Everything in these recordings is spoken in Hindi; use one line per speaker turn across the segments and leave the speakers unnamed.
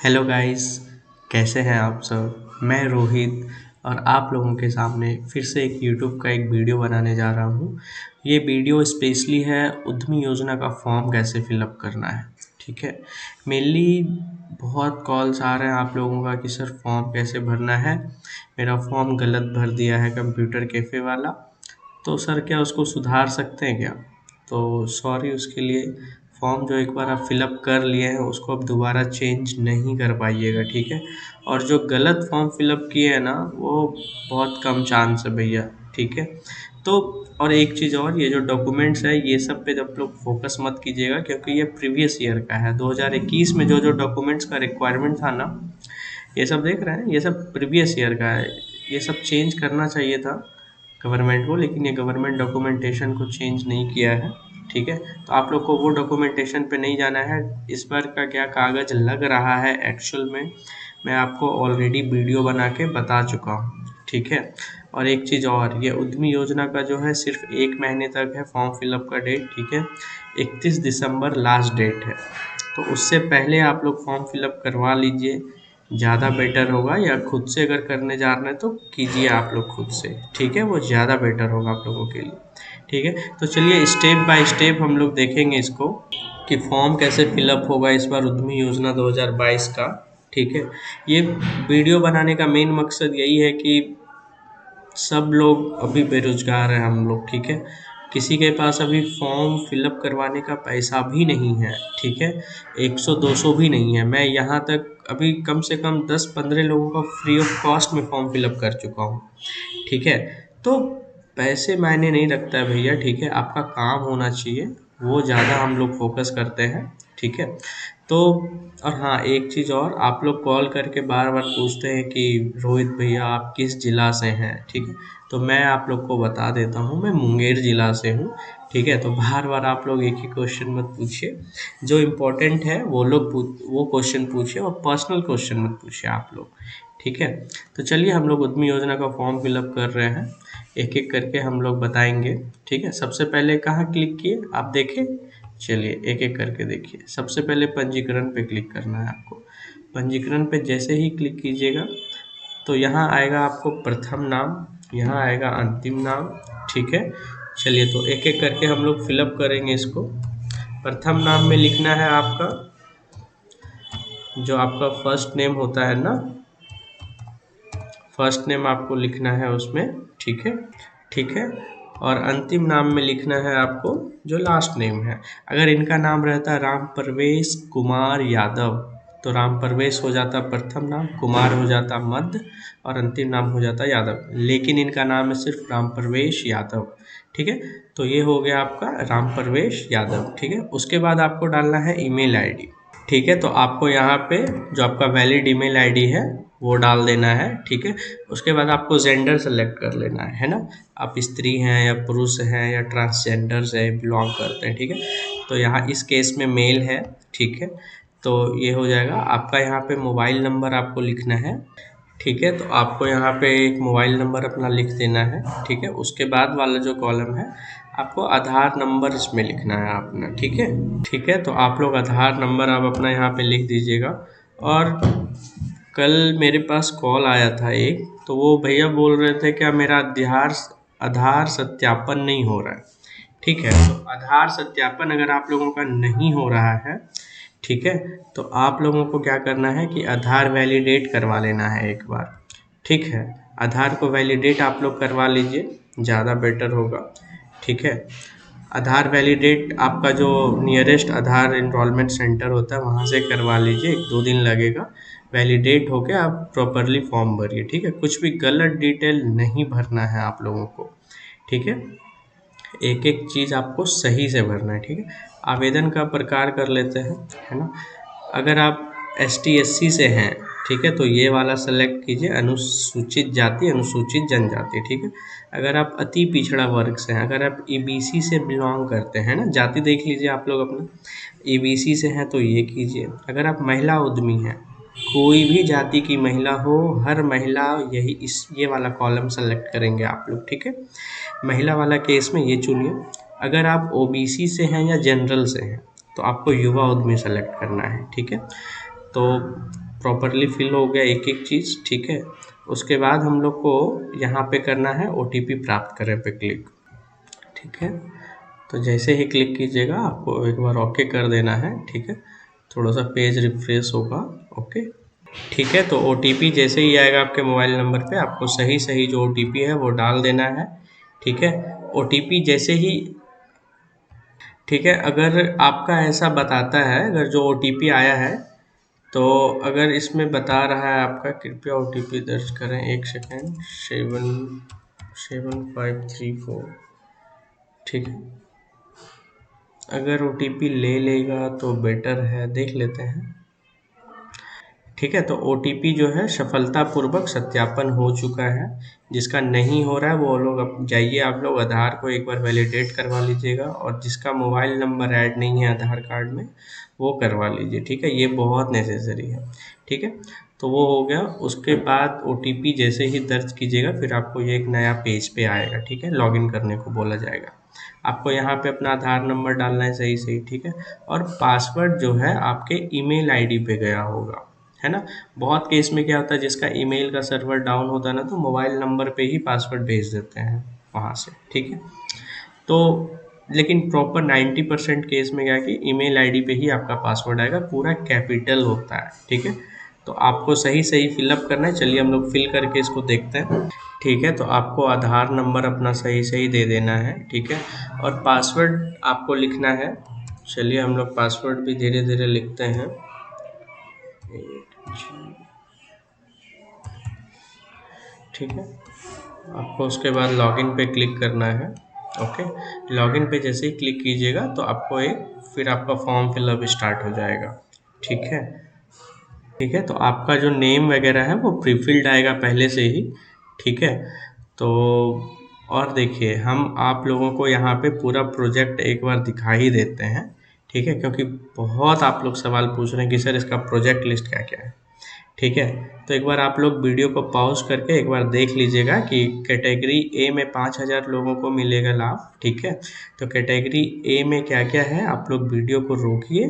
हेलो गाइस, कैसे हैं आप सब। मैं रोहित और आप लोगों के सामने फिर से एक यूट्यूब का एक वीडियो बनाने जा रहा हूँ। ये वीडियो स्पेशली है उद्यमी योजना का फॉर्म कैसे फिलअप करना है। ठीक है, मेनली बहुत कॉल्स आ रहे हैं आप लोगों का कि सर फॉर्म कैसे भरना है, मेरा फॉर्म गलत भर दिया है कंप्यूटर कैफ़े वाला, तो सर क्या उसको सुधार सकते हैं क्या। तो सॉरी उसके लिए, फॉर्म जो एक बार आप फिलअप कर लिए हैं उसको अब दोबारा चेंज नहीं कर पाइएगा। ठीक है, और जो गलत फॉर्म फिलअप किए हैं ना वो बहुत कम चांस है भैया। ठीक है, तो और एक चीज़ और, ये जो डॉक्यूमेंट्स है ये सब पे आप लोग फोकस मत कीजिएगा क्योंकि ये प्रीवियस ईयर का है। 2021 में जो जो डॉक्यूमेंट्स का रिक्वायरमेंट था ना, ये सब देख रहे हैं, ये सब प्रीवियस ईयर का है। ये सब चेंज करना चाहिए था गवर्नमेंट को, लेकिन ये गवर्नमेंट डॉक्यूमेंटेशन को चेंज नहीं किया है। ठीक है, तो आप लोग को वो डॉक्यूमेंटेशन पे नहीं जाना है। इस बार का क्या कागज़ लग रहा है एक्चुअल में, मैं आपको ऑलरेडी वीडियो बना के बता चुका हूँ। ठीक है, और एक चीज़ और, ये उद्यमी योजना का जो है सिर्फ 1 महीने तक है फॉर्म फिलअप का डेट। ठीक है, 31 दिसंबर लास्ट डेट है, तो उससे पहले आप लोग फॉर्म फिलअप करवा लीजिए, ज़्यादा बेटर होगा। या खुद से अगर करने जा रहे हैं तो कीजिए आप लोग खुद से। ठीक है, वो ज़्यादा बेटर होगा आप लोगों के लिए। ठीक है, तो चलिए स्टेप बाय स्टेप हम लोग देखेंगे इसको कि फॉर्म कैसे फिलअप होगा इस बार उद्यमी योजना 2022 का। ठीक है, ये वीडियो बनाने का मेन मकसद यही है कि सब लोग अभी बेरोजगार हैं हम लोग। ठीक है, किसी के पास अभी फॉर्म फिलअप करवाने का पैसा भी नहीं है। ठीक है, 100-200 भी नहीं है। मैं यहाँ तक अभी कम से कम 10-15 लोगों का फ्री ऑफ कॉस्ट में फॉर्म फिलअप कर चुका हूँ। ठीक है, तो पैसे मायने नहीं रखता है भैया। ठीक है, आपका काम होना चाहिए, वो ज़्यादा हम लोग फोकस करते हैं। ठीक है, तो और हाँ एक चीज़ और, आप लोग कॉल करके बार बार पूछते हैं कि रोहित भैया आप किस ज़िला से हैं। ठीक है, तो मैं आप लोग को बता देता हूँ, मैं मुंगेर ज़िला से हूँ। ठीक है, तो बार बार आप लोग एक ही क्वेश्चन मत पूछिए, जो इम्पोर्टेंट है वो क्वेश्चन पूछिए और पर्सनल क्वेश्चन मत पूछिए आप लोग। ठीक है, तो चलिए हम लोग उद्यमी योजना का फॉर्म फिलअप कर रहे हैं, एक एक करके हम लोग बताएंगे। ठीक है, सबसे पहले कहाँ क्लिक किए आप देखें, चलिए एक एक करके देखिए। सबसे पहले पंजीकरण पे क्लिक करना है आपको। पंजीकरण पे जैसे ही क्लिक कीजिएगा तो यहाँ आएगा आपको प्रथम नाम, यहाँ आएगा अंतिम नाम। ठीक है, चलिए तो एक एक करके हम लोग फिलअप करेंगे इसको। प्रथम नाम में लिखना है आपका जो आपका फर्स्ट नेम होता है ना, फर्स्ट नेम आपको लिखना है उसमें। ठीक है, ठीक है, और अंतिम नाम में लिखना है आपको जो लास्ट नेम है। अगर इनका नाम रहता है राम प्रवेश कुमार यादव तो राम प्रवेश हो जाता प्रथम नाम, कुमार हो जाता मध्य और अंतिम नाम हो जाता यादव, लेकिन इनका नाम है सिर्फ राम प्रवेश यादव। ठीक है, तो ये हो गया आपका राम प्रवेश यादव। ठीक है, उसके बाद आपको डालना है ईमेल आईडी। ठीक है, तो आपको यहाँ पे जो आपका वैलिड ईमेल आईडी है वो डाल देना है। ठीक है, उसके बाद आपको जेंडर सेलेक्ट कर लेना है ना, आप स्त्री हैं या पुरुष हैं या ट्रांसजेंडर से बिलोंग करते हैं। ठीक है, तो यहाँ इस केस में मेल है। ठीक है, तो ये हो जाएगा आपका। यहाँ पे मोबाइल नंबर आपको लिखना है। ठीक है, तो आपको यहाँ पे एक मोबाइल नंबर अपना लिख देना है। ठीक है, उसके बाद वाला जो कॉलम है आपको आधार नंबर इसमें लिखना है अपना। ठीक है, ठीक है, तो आप लोग आधार नंबर आप अपना यहाँ पे लिख दीजिएगा। और कल मेरे पास कॉल आया था एक, तो वो भैया बोल रहे थे क्या मेरा आधार सत्यापन नहीं हो रहा है। ठीक है, तो आधार सत्यापन अगर आप लोगों का नहीं हो रहा है, ठीक है, तो आप लोगों को क्या करना है कि आधार वैलिडेट करवा लेना है एक बार। ठीक है, आधार को वैलिडेट आप लोग करवा लीजिए, ज़्यादा बेटर होगा। ठीक है, आधार वैलिडेट आपका जो नियरेस्ट आधार एनरोलमेंट सेंटर होता है वहाँ से करवा लीजिए, 1-2 दिन लगेगा। वैलिडेट होके आप प्रॉपरली फॉर्म भरिए। ठीक है, कुछ भी गलत डिटेल नहीं भरना है आप लोगों को। ठीक है, एक एक चीज़ आपको सही से भरना है। ठीक है, आवेदन का प्रकार कर लेते हैं, है ना। अगर आप ST/SC से हैं, ठीक है, तो ये वाला सेलेक्ट कीजिए, अनुसूचित जाति अनुसूचित जनजाति। ठीक है, अगर आप अति पिछड़ा वर्ग से हैं, अगर आप EBC से बिलोंग करते हैं ना, जाति देख लीजिए आप लोग अपना, EBC से हैं तो ये कीजिए। अगर आप महिला उद्यमी हैं, कोई भी जाति की महिला हो, हर महिला ये वाला कॉलम सेलेक्ट करेंगे आप लोग। ठीक है, महिला वाला केस में ये चुनिए। अगर आप OBC से हैं या जनरल से हैं तो आपको युवा उद्यमी सेलेक्ट करना है। ठीक है, तो प्रॉपरली फिल हो गया एक एक चीज़, ठीक है। उसके बाद हम लोग को यहाँ पे करना है OTP प्राप्त करें पे क्लिक, ठीक है। तो जैसे ही क्लिक कीजिएगा आपको एक बार ओके कर देना है, ठीक है। थोड़ा सा पेज रिफ्रेश होगा, ओके, ठीक है। तो OTP जैसे ही आएगा आपके मोबाइल नंबर पे आपको सही सही जो OTP है वो डाल देना है, ठीक है। OTP जैसे ही, ठीक है, अगर आपका ऐसा बताता है, अगर जो OTP आया है तो अगर इसमें बता रहा है आपका कृपया OTP दर्ज करें, एक सेकेंड, 77534, ठीक है। अगर OTP ले लेगा तो बेटर है, देख लेते हैं, ठीक है। तो OTP जो है सफलतापूर्वक सत्यापन हो चुका है। जिसका नहीं हो रहा है वो लोग अब जाइए, आप लोग आधार को एक बार वैलिडेट करवा लीजिएगा, और जिसका मोबाइल नंबर ऐड नहीं है आधार कार्ड में वो करवा लीजिए, ठीक है। ये बहुत नेसेसरी है, ठीक है। तो वो हो गया। उसके बाद OTP जैसे ही दर्ज कीजिएगा फिर आपको ये एक नया पेज पे आएगा, ठीक है। लॉगिन करने को बोला जाएगा, आपको यहाँ पे अपना आधार नंबर डालना है सही सही, ठीक है। और पासवर्ड जो है आपके ईमेल आईडी पे गया होगा, है ना। बहुत केस में क्या होता है, जिसका ईमेल का सर्वर डाउन होता है ना, तो मोबाइल नंबर पे ही पासवर्ड भेज देते हैं वहाँ से, ठीक है। तो लेकिन प्रॉपर 90% केस में क्या है कि ईमेल आईडी पे ही आपका पासवर्ड आएगा, पूरा कैपिटल होता है, ठीक है। तो आपको सही सही फिलअप करना है। चलिए हम लोग फिल करके इसको देखते हैं, ठीक है। तो आपको आधार नंबर अपना सही सही दे देना है, ठीक है। और पासवर्ड आपको लिखना है। चलिए हम लोग पासवर्ड भी धीरे धीरे लिखते हैं, ठीक है। आपको उसके बाद लॉगिन पे क्लिक करना है, ओके। लॉगिन पे जैसे ही क्लिक कीजिएगा तो आपको एक फिर आपका फॉर्म फिलअप स्टार्ट हो जाएगा, ठीक है। ठीक है, तो आपका जो नेम वगैरह है वो प्रीफिल्ड आएगा पहले से ही, ठीक है। तो और देखिए हम आप लोगों को यहाँ पे पूरा प्रोजेक्ट एक बार दिखा ही देते हैं, ठीक है, क्योंकि बहुत आप लोग सवाल पूछ रहे हैं कि सर इसका प्रोजेक्ट लिस्ट क्या क्या है, ठीक है। तो एक बार आप लोग वीडियो को पॉज करके एक बार देख लीजिएगा कि कैटेगरी ए में 5000 लोगों को मिलेगा लाभ, ठीक है। तो कैटेगरी ए में क्या क्या है आप लोग वीडियो को रोकिए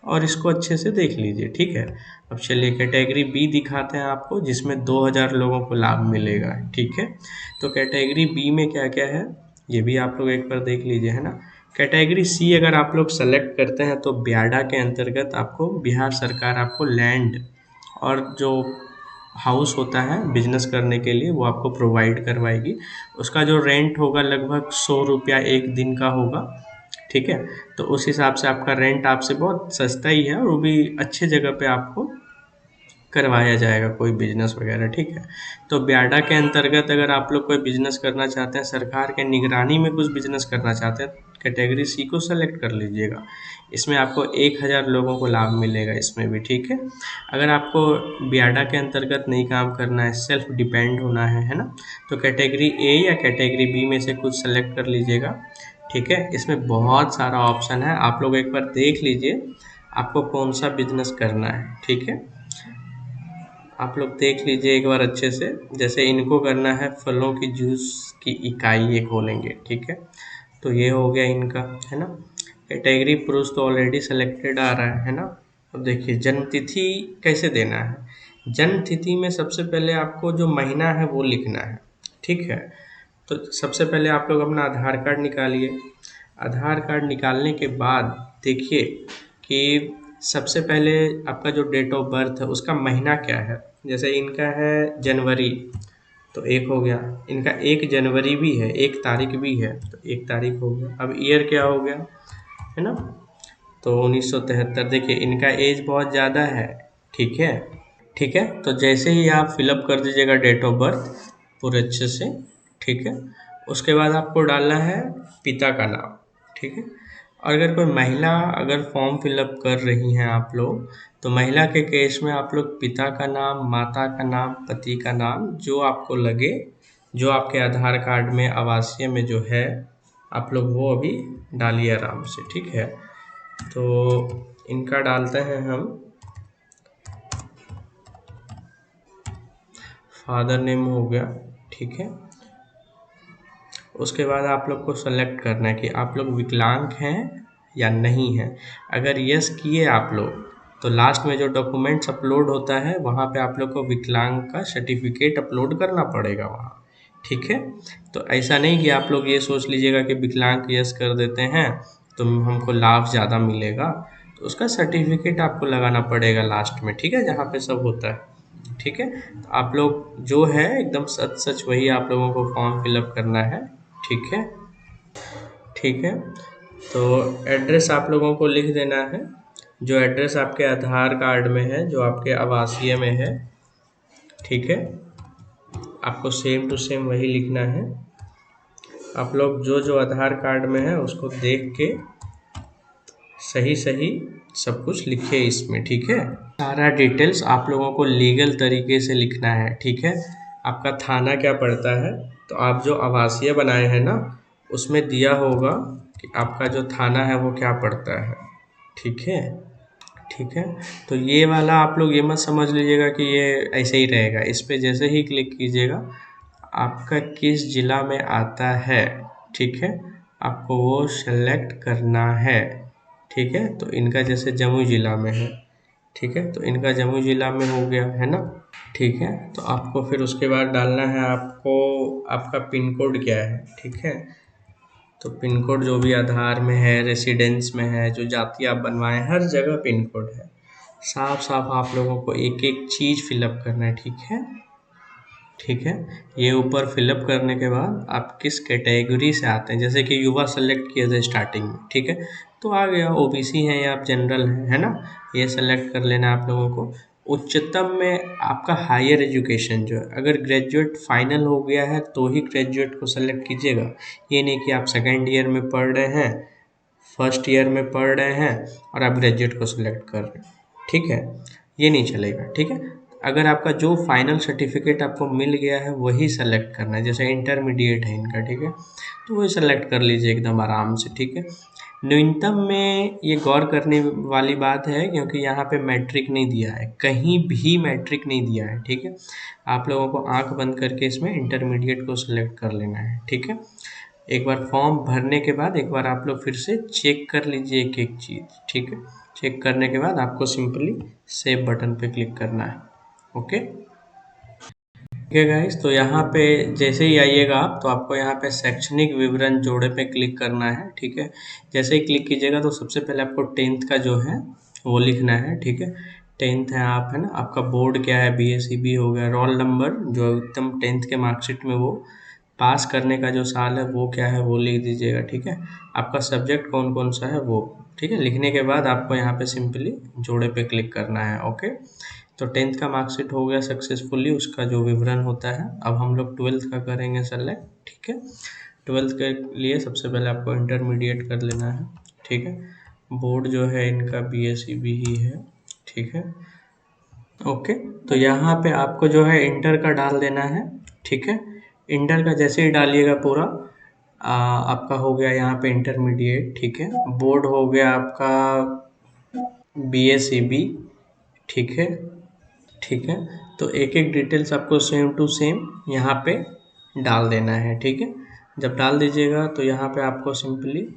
और इसको अच्छे से देख लीजिए, ठीक है। अब चलिए कैटेगरी बी दिखाते हैं आपको, जिसमें 2000 लोगों को लाभ मिलेगा, ठीक है। तो कैटेगरी बी में क्या क्या है ये भी आप लोग एक बार देख लीजिए, है ना। कैटेगरी सी अगर आप लोग सेलेक्ट करते हैं तो ब्याडा के अंतर्गत आपको बिहार सरकार आपको लैंड और जो हाउस होता है बिजनेस करने के लिए वो आपको प्रोवाइड करवाएगी। उसका जो रेंट होगा लगभग 100 रुपया एक दिन का होगा, ठीक है। तो उस हिसाब से आपका रेंट आपसे बहुत सस्ता ही है और वो भी अच्छे जगह पे आपको करवाया जाएगा कोई बिजनेस वगैरह, ठीक है। तो ब्याडा के अंतर्गत अगर आप लोग कोई बिजनेस करना चाहते हैं, सरकार के निगरानी में कुछ बिजनेस करना चाहते हैं, कैटेगरी सी को सेलेक्ट कर लीजिएगा। इसमें आपको 1000 लोगों को लाभ मिलेगा इसमें भी, ठीक है। अगर आपको ब्याडा के अंतर्गत नहीं काम करना है, सेल्फ डिपेंड होना है ना, तो कैटेगरी ए या कैटेगरी बी में से कुछ सेलेक्ट कर लीजिएगा, ठीक है। इसमें बहुत सारा ऑप्शन है, आप लोग एक बार देख लीजिए आपको कौन सा बिजनेस करना है, ठीक है। आप लोग देख लीजिए एक बार अच्छे से। जैसे इनको करना है फलों की जूस की इकाई ये खोलेंगे, ठीक है। तो ये हो गया इनका, है ना। कैटेगरी पुरुष तो ऑलरेडी सेलेक्टेड आ रहा है ना। अब देखिए जन्म तिथि कैसे देना है। जन्म तिथि में सबसे पहले आपको जो महीना है वो लिखना है, ठीक है। तो सबसे पहले आप लोग अपना आधार कार्ड निकालिए। आधार कार्ड निकालने के बाद देखिए कि सबसे पहले आपका जो डेट ऑफ बर्थ है उसका महीना क्या है। जैसे इनका है जनवरी, तो एक हो गया। इनका 1 जनवरी भी है, 1 तारीख भी है, तो 1 तारीख हो गया। अब ईयर क्या हो गया, है ना, तो 1973। देखिए इनका एज बहुत ज़्यादा है, ठीक है। ठीक है, तो जैसे ही आप फिलअप कर दीजिएगा डेट ऑफ बर्थ पूरे अच्छे से, ठीक है। उसके बाद आपको डालना है पिता का नाम, ठीक है। और अगर कोई महिला अगर फॉर्म फिलअप कर रही हैं आप लोग, तो महिला के केस में आप लोग पिता का नाम, माता का नाम, पति का नाम जो आपको लगे, जो आपके आधार कार्ड में आवासीय में जो है आप लोग वो अभी डालिए आराम से, ठीक है। तो इनका डालते हैं हम, फादर नेम हो गया, ठीक है। उसके बाद आप लोग को सेलेक्ट करना है कि आप लोग विकलांग हैं या नहीं हैं। अगर यस किए आप लोग तो लास्ट में जो डॉक्यूमेंट्स अपलोड होता है वहाँ पे आप लोग को विकलांग का सर्टिफिकेट अपलोड करना पड़ेगा वहाँ, ठीक है। तो ऐसा नहीं कि आप लोग ये सोच लीजिएगा कि विकलांग यस कर देते हैं तो हमको लाभ ज़्यादा मिलेगा, तो उसका सर्टिफिकेट आपको लगाना पड़ेगा लास्ट में, ठीक है, जहाँ पे सब होता है, ठीक है। तो आप लोग जो है एकदम सच सच वही आप लोगों को फॉर्म फिलअप करना है, ठीक है, ठीक है। तो एड्रेस आप लोगों को लिख देना है, जो एड्रेस आपके आधार कार्ड में है, जो आपके आवासीय में है, ठीक है, आपको सेम टू सेम वही लिखना है। आप लोग जो जो आधार कार्ड में है उसको देख के सही सही सब कुछ लिखे इसमें, ठीक है। सारा डिटेल्स आप लोगों को लीगल तरीके से लिखना है, ठीक है। आपका थाना क्या पड़ता है, तो आप जो आवासीय बनाए हैं ना उसमें दिया होगा कि आपका जो थाना है वो क्या पड़ता है, ठीक है, ठीक है। तो ये वाला आप लोग ये मत समझ लीजिएगा कि ये ऐसे ही रहेगा, इस पे जैसे ही क्लिक कीजिएगा आपका किस जिला में आता है, ठीक है, आपको वो सेलेक्ट करना है, ठीक है। तो इनका जैसे जमुई जिला में है, ठीक है, तो इनका जमुई जिला में हो गया है ना, ठीक है। तो आपको फिर उसके बाद डालना है आपको आपका पिन कोड क्या है, ठीक है। तो पिन कोड जो भी आधार में है, रेसिडेंस में है, जो जाति आप बनवाएं हर जगह पिन कोड है। साफ साफ आप लोगों को एक एक चीज़ फिलअप करना है, ठीक है, ठीक है। ये ऊपर फिलअप करने के बाद आप किस कैटेगरी से आते हैं, जैसे कि युवा सेलेक्ट किया जाए स्टार्टिंग में, ठीक है, तो आ गया ओबीसी हैं या आप जनरल हैं, है ना, ये सेलेक्ट कर लेना आप लोगों को। उच्चतम में आपका हायर एजुकेशन जो है, अगर ग्रेजुएट फाइनल हो गया है तो ही ग्रेजुएट को सेलेक्ट कीजिएगा, ये नहीं कि आप सेकेंड ईयर में पढ़ रहे हैं, फर्स्ट ईयर में पढ़ रहे हैं और आप ग्रेजुएट को सिलेक्ट कर रहे हैं, ठीक है, ये नहीं चलेगा, ठीक है। अगर आपका जो फाइनल सर्टिफिकेट आपको मिल गया है वही सेलेक्ट करना है, जैसे इंटरमीडिएट है इनका, ठीक है, तो वही सेलेक्ट कर लीजिए एकदम आराम से, ठीक है। न्यूनतम में ये गौर करने वाली बात है क्योंकि यहाँ पे मैट्रिक नहीं दिया है, कहीं भी मैट्रिक नहीं दिया है, ठीक है। आप लोगों को आंख बंद करके इसमें इंटरमीडिएट को सिलेक्ट कर लेना है, ठीक है। एक बार फॉर्म भरने के बाद एक बार आप लोग फिर से चेक कर लीजिए एक एक चीज़, ठीक है। चेक करने के बाद आपको सिंपली सेव बटन पे क्लिक करना है, ओके, ठीक है गाइस। तो यहाँ पे जैसे ही आइएगा आप तो आपको यहाँ पे शैक्षणिक विवरण जोड़े पे क्लिक करना है, ठीक है। जैसे ही क्लिक कीजिएगा तो सबसे पहले आपको 10th का जो है वो लिखना है, ठीक है। 10th है आप, है ना, आपका बोर्ड क्या है, BSCB हो गया, रोल नंबर जो एकदम 10th के मार्कशीट में वो पास करने का जो साल है वो क्या है वो लिख दीजिएगा, ठीक है। आपका सब्जेक्ट कौन कौन सा है वो, ठीक है। लिखने के बाद आपको यहाँ पे सिंपली जोड़े पे क्लिक करना है, ओके। तो 10th का मार्कशीट हो गया सक्सेसफुली, उसका जो विवरण होता है। अब हम लोग 12th का करेंगे सेलेक्ट, ठीक है। 12th के लिए सबसे पहले आपको इंटरमीडिएट कर लेना है, ठीक है। बोर्ड जो है इनका BSCB ही है, ठीक है, ओके। तो यहाँ पे आपको जो है इंटर का डाल देना है, ठीक है। इंटर का जैसे ही डालिएगा पूरा आपका हो गया यहाँ पे इंटरमीडिएट, ठीक है। बोर्ड हो गया आपका BSCB, ठीक है, ठीक है। तो एक एक डिटेल्स आपको सेम टू सेम यहाँ पे डाल देना है, ठीक है। जब डाल दीजिएगा तो यहाँ पे आपको सिंपली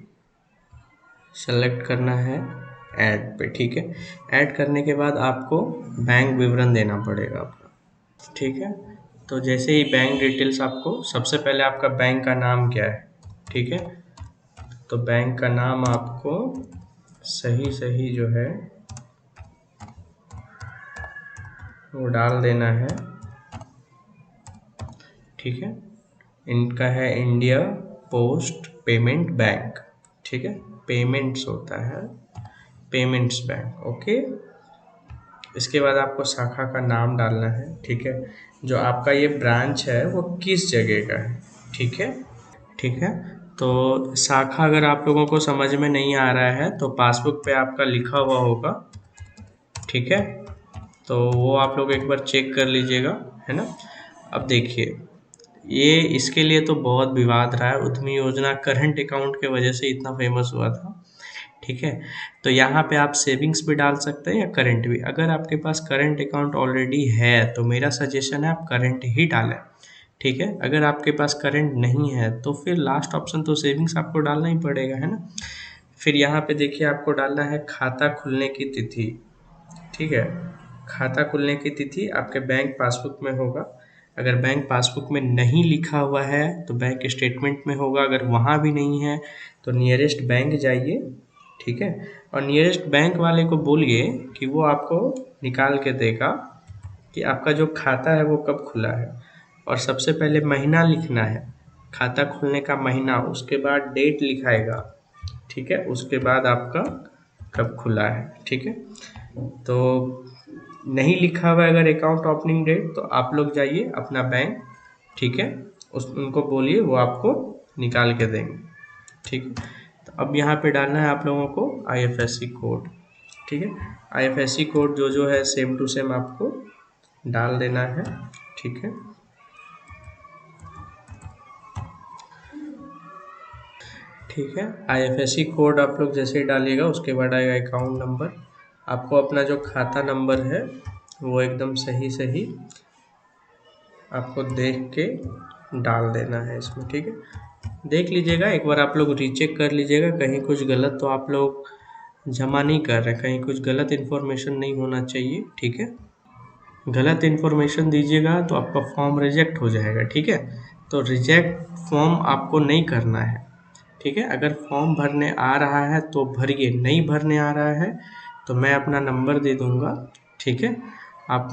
सेलेक्ट करना है ऐड पे, ठीक है। ऐड करने के बाद आपको बैंक विवरण देना पड़ेगा आपका, ठीक है। तो जैसे ही बैंक डिटेल्स आपको सबसे पहले आपका बैंक का नाम क्या है, ठीक है। तो बैंक का नाम आपको सही सही जो है वो डाल देना है, ठीक है। इनका है इंडिया पोस्ट पेमेंट बैंक, ठीक है, पेमेंट्स होता है, पेमेंट्स बैंक, ओके। इसके बाद आपको शाखा का नाम डालना है, ठीक है। जो आपका ये ब्रांच है वो किस जगह का है, ठीक है, ठीक है। तो शाखा अगर आप लोगों को समझ में नहीं आ रहा है तो पासबुक पे आपका लिखा हुआ होगा, ठीक है। तो वो आप लोग एक बार चेक कर लीजिएगा, है ना। अब देखिए ये इसके लिए तो बहुत विवाद रहा है, उद्यमी योजना करंट अकाउंट के वजह से इतना फेमस हुआ था, ठीक है। तो यहाँ पे आप सेविंग्स भी डाल सकते हैं या करंट भी। अगर आपके पास करंट अकाउंट ऑलरेडी है तो मेरा सजेशन है आप करंट ही डालें, ठीक है। अगर आपके पास करंट नहीं है तो फिर लास्ट ऑप्शन तो सेविंग्स आपको डालना ही पड़ेगा, है ना। फिर यहाँ पे देखिए आपको डालना है खाता खुलने की तिथि, ठीक है। खाता खुलने की तिथि आपके बैंक पासबुक में होगा। अगर बैंक पासबुक में नहीं लिखा हुआ है तो बैंक स्टेटमेंट में होगा। अगर वहाँ भी नहीं है तो नियरेस्ट बैंक जाइए, ठीक है, और नियरेस्ट बैंक वाले को बोलिए कि वो आपको निकाल के देगा कि आपका जो खाता है वो कब खुला है। और सबसे पहले महीना लिखना है, खाता खुलने का महीना, उसके बाद डेट लिखाएगा, ठीक है, उसके बाद आपका कब खुला है, ठीक है। तो नहीं लिखा हुआ है अगर अकाउंट ओपनिंग डेट, तो आप लोग जाइए अपना बैंक, ठीक है, उनको बोलिए वो आपको निकाल के देंगे, ठीक है। तो अब यहाँ पे डालना है आप लोगों को आईएफएससी कोड, ठीक है। आईएफएससी कोड जो है सेम टू सेम आपको डाल देना है, ठीक है। ठीक है, आईएफएससी कोड आप लोग जैसे ही डालिएगा उसके बाद आएगा अकाउंट नंबर। आपको अपना जो खाता नंबर है वो एकदम सही सही आपको देख के डाल देना है इसमें, ठीक है। देख लीजिएगा एक बार, आप लोग रीचेक कर लीजिएगा, कहीं कुछ गलत तो आप लोग जमा नहीं कर रहे, कहीं कुछ गलत इन्फॉर्मेशन नहीं होना चाहिए, ठीक है। गलत इन्फॉर्मेशन दीजिएगा तो आपका फॉर्म रिजेक्ट हो जाएगा, ठीक है। तो रिजेक्ट फॉर्म आपको नहीं करना है, ठीक है। अगर फॉर्म भरने आ रहा है तो भरिए, नहीं भरने आ रहा है तो मैं अपना नंबर दे दूँगा, ठीक है। आप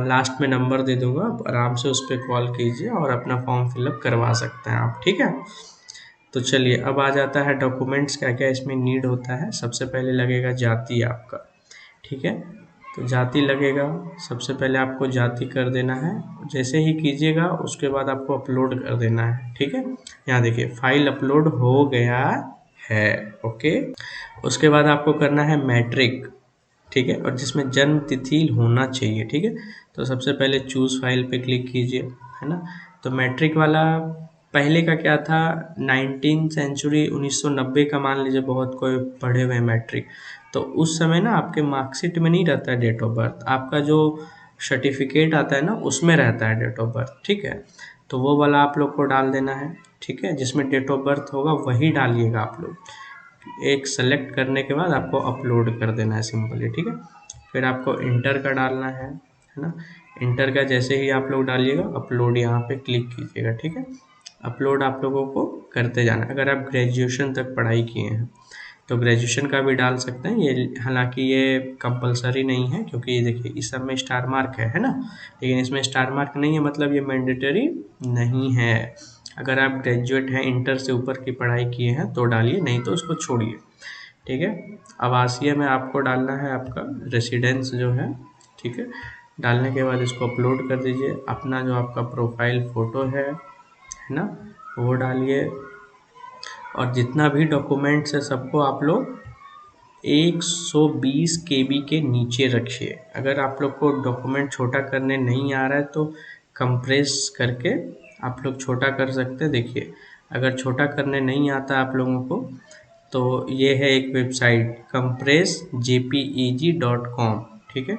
लास्ट में नंबर दे दूँगा, आप आराम से उस पर कॉल कीजिए और अपना फॉर्म फिलअप करवा सकते हैं आप, ठीक है। तो चलिए अब आ जाता है डॉक्यूमेंट्स क्या क्या इसमें नीड होता है। सबसे पहले लगेगा जाति आपका, ठीक है। तो जाति लगेगा, सबसे पहले आपको जाति कर देना है, जैसे ही कीजिएगा उसके बाद आपको अपलोड कर देना है, ठीक है। यहाँ देखिए फाइल अपलोड हो गया है, ओके। उसके बाद आपको करना है मैट्रिक, ठीक है, और जिसमें जन्म तिथि होना चाहिए, ठीक है। तो सबसे पहले चूज़ फाइल पे क्लिक कीजिए, है ना। तो मैट्रिक वाला पहले का क्या था, 19 सेंचुरी 1990 का मान लीजिए, बहुत कोई पढ़े हुए मैट्रिक, तो उस समय ना आपके मार्कशीट में नहीं रहता है डेट ऑफ बर्थ, आपका जो सर्टिफिकेट आता है ना उसमें रहता है डेट ऑफ बर्थ, ठीक है। तो वो वाला आप लोग को डाल देना है, ठीक है, जिसमें डेट ऑफ बर्थ होगा वही डालिएगा आप लोग। एक सेलेक्ट करने के बाद आपको अपलोड कर देना है सिंपली, ठीक है। फिर आपको इंटर का डालना है ना। इंटर का जैसे ही आप लोग डालिएगा अपलोड यहाँ पे क्लिक कीजिएगा, ठीक है। अपलोड आप लोगों को करते जाना। अगर आप ग्रेजुएशन तक पढ़ाई किए हैं तो ग्रेजुएशन का भी डाल सकते हैं, ये हालांकि ये कंपलसरी नहीं है, क्योंकि ये देखिए इस सब में स्टार मार्क है ना, लेकिन इसमें स्टार मार्क नहीं है, मतलब ये मैंडेटरी नहीं है। अगर आप ग्रेजुएट हैं, इंटर से ऊपर की पढ़ाई किए हैं तो डालिए, नहीं तो उसको छोड़िए, ठीक है। आवासीय में आपको डालना है आपका रेसिडेंस जो है, ठीक है। डालने के बाद इसको अपलोड कर दीजिए। अपना जो आपका प्रोफाइल फ़ोटो है ना, वो डालिए, और जितना भी डॉक्यूमेंट्स है सबको आप लोग 120 KB के नीचे रखिए। अगर आप लोग को डॉक्यूमेंट छोटा करने नहीं आ रहा है तो कंप्रेस करके आप लोग छोटा कर सकते हैं। देखिए अगर छोटा करने नहीं आता आप लोगों को तो ये है एक वेबसाइट compressjpeg.com, ठीक है।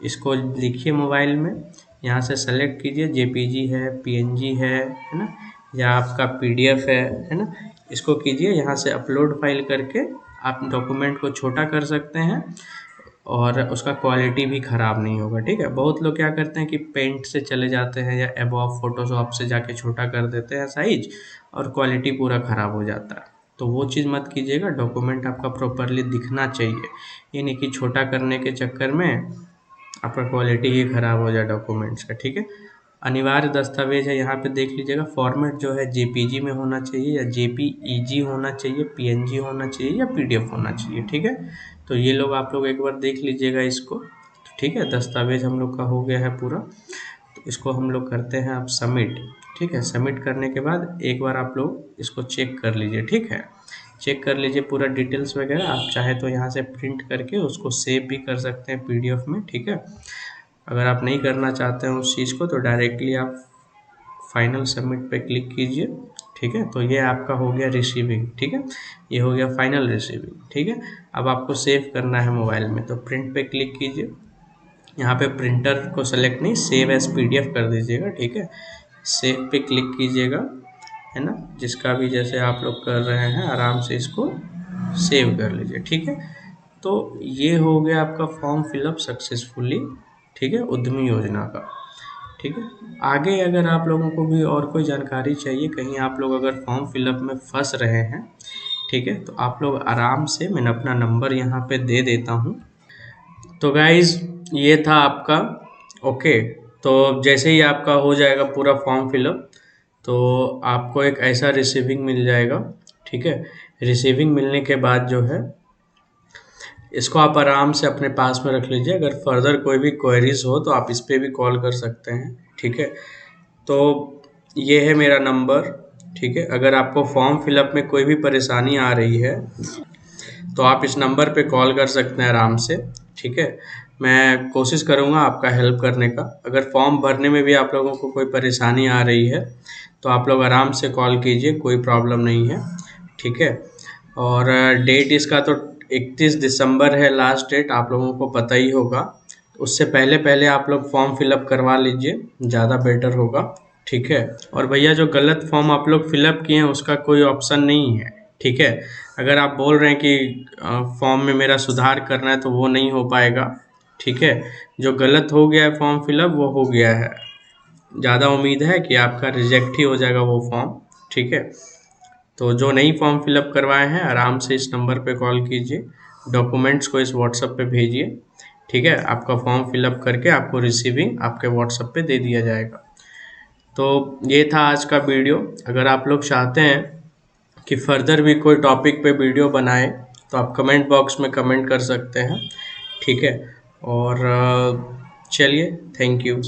इसको लिखिए मोबाइल में, यहाँ से सेलेक्ट कीजिए, JPG है, PNG है ना, या आपका PDF है ना, इसको कीजिए, यहाँ से अपलोड फाइल करके आप डॉक्यूमेंट को छोटा कर सकते हैं और उसका क्वालिटी भी ख़राब नहीं होगा, ठीक है। बहुत लोग क्या करते हैं कि पेंट से चले जाते हैं या एडोब फोटोशॉप से जाके छोटा कर देते हैं साइज, और क्वालिटी पूरा ख़राब हो जाता है। तो वो चीज़ मत कीजिएगा, डॉक्यूमेंट आपका प्रॉपरली दिखना चाहिए, ये नहीं कि छोटा करने के चक्कर में आपका क्वालिटी ही ख़राब हो जाए डॉक्यूमेंट्स का, ठीक है। अनिवार्य दस्तावेज है, यहाँ पे देख लीजिएगा फॉर्मेट जो है JPG में होना चाहिए या JPEG होना चाहिए, PNG होना चाहिए या PDF होना चाहिए, ठीक है। तो ये लोग आप लोग एक बार देख लीजिएगा इसको, ठीक है। दस्तावेज हम लोग का हो गया है पूरा, तो इसको हम लोग करते हैं आप सबमिट, ठीक है। सबमिट करने के बाद एक बार आप लोग इसको चेक कर लीजिए, ठीक है। चेक कर लीजिए पूरा डिटेल्स वगैरह, आप चाहे तो यहाँ से प्रिंट करके उसको सेव भी कर सकते हैं PDF में, ठीक है। अगर आप नहीं करना चाहते हैं उस चीज़ को तो डायरेक्टली आप फाइनल सबमिट पे क्लिक कीजिए, ठीक है। तो ये आपका हो गया रिसीविंग, ठीक है, ये हो गया फाइनल रिसीविंग, ठीक है। अब आपको सेव करना है मोबाइल में, तो प्रिंट पे क्लिक कीजिए, यहाँ पे प्रिंटर को सेलेक्ट नहीं, सेव एज PDF कर दीजिएगा, ठीक है। सेव पे क्लिक कीजिएगा, है ना, जिसका भी जैसे आप लोग कर रहे हैं आराम से इसको सेव कर लीजिए, ठीक है। तो ये हो गया आपका फॉर्म फिलअप सक्सेसफुली, ठीक है, उद्यमी योजना का। ठीक है, आगे अगर आप लोगों को भी और कोई जानकारी चाहिए, कहीं आप लोग अगर फॉर्म फिलअप में फंस रहे हैं, ठीक है, तो आप लोग आराम से, मैंने अपना नंबर यहाँ पे दे देता हूँ। तो गाइज ये था आपका, ओके। तो जैसे ही आपका हो जाएगा पूरा फॉर्म फिलअप, तो आपको एक ऐसा रिसीविंग मिल जाएगा, ठीक है। रिसीविंग मिलने के बाद जो है, इसको आप आराम से अपने पास में रख लीजिए। अगर फर्दर कोई भी क्वेरीज हो तो आप इस पे भी कॉल कर सकते हैं, ठीक है। तो ये है मेरा नंबर, ठीक है। अगर आपको फॉर्म फिलअप में कोई भी परेशानी आ रही है तो आप इस नंबर पे कॉल कर सकते हैं आराम से, ठीक है। मैं कोशिश करूँगा आपका हेल्प करने का। अगर फॉर्म भरने में भी आप लोगों को कोई परेशानी आ रही है तो आप लोग आराम से कॉल कीजिए, कोई प्रॉब्लम नहीं है, ठीक है। और डेट इसका तो 31 दिसंबर है लास्ट डेट, आप लोगों को पता ही होगा। उससे पहले पहले आप लोग फॉर्म फिलअप करवा लीजिए, ज़्यादा बेटर होगा, ठीक है। और भैया जो गलत फॉर्म आप लोग फिलअप किए हैं उसका कोई ऑप्शन नहीं है, ठीक है। अगर आप बोल रहे हैं कि फॉर्म में मेरा सुधार करना है तो वो नहीं हो पाएगा, ठीक है। जो गलत हो गया है फॉर्म फिलअप वो हो गया है, ज़्यादा उम्मीद है कि आपका रिजेक्ट ही हो जाएगा वो फॉर्म, ठीक है। तो जो नई फॉर्म फिलअप करवाए हैं आराम से इस नंबर पे कॉल कीजिए, डॉक्यूमेंट्स को इस व्हाट्सएप पे भेजिए, ठीक है। आपका फॉर्म फिलअप करके आपको रिसीविंग आपके व्हाट्सएप पे दे दिया जाएगा। तो ये था आज का वीडियो। अगर आप लोग चाहते हैं कि फर्दर भी कोई टॉपिक पे वीडियो बनाए तो आप कमेंट बॉक्स में कमेंट कर सकते हैं, ठीक है। और चलिए, थैंक यू।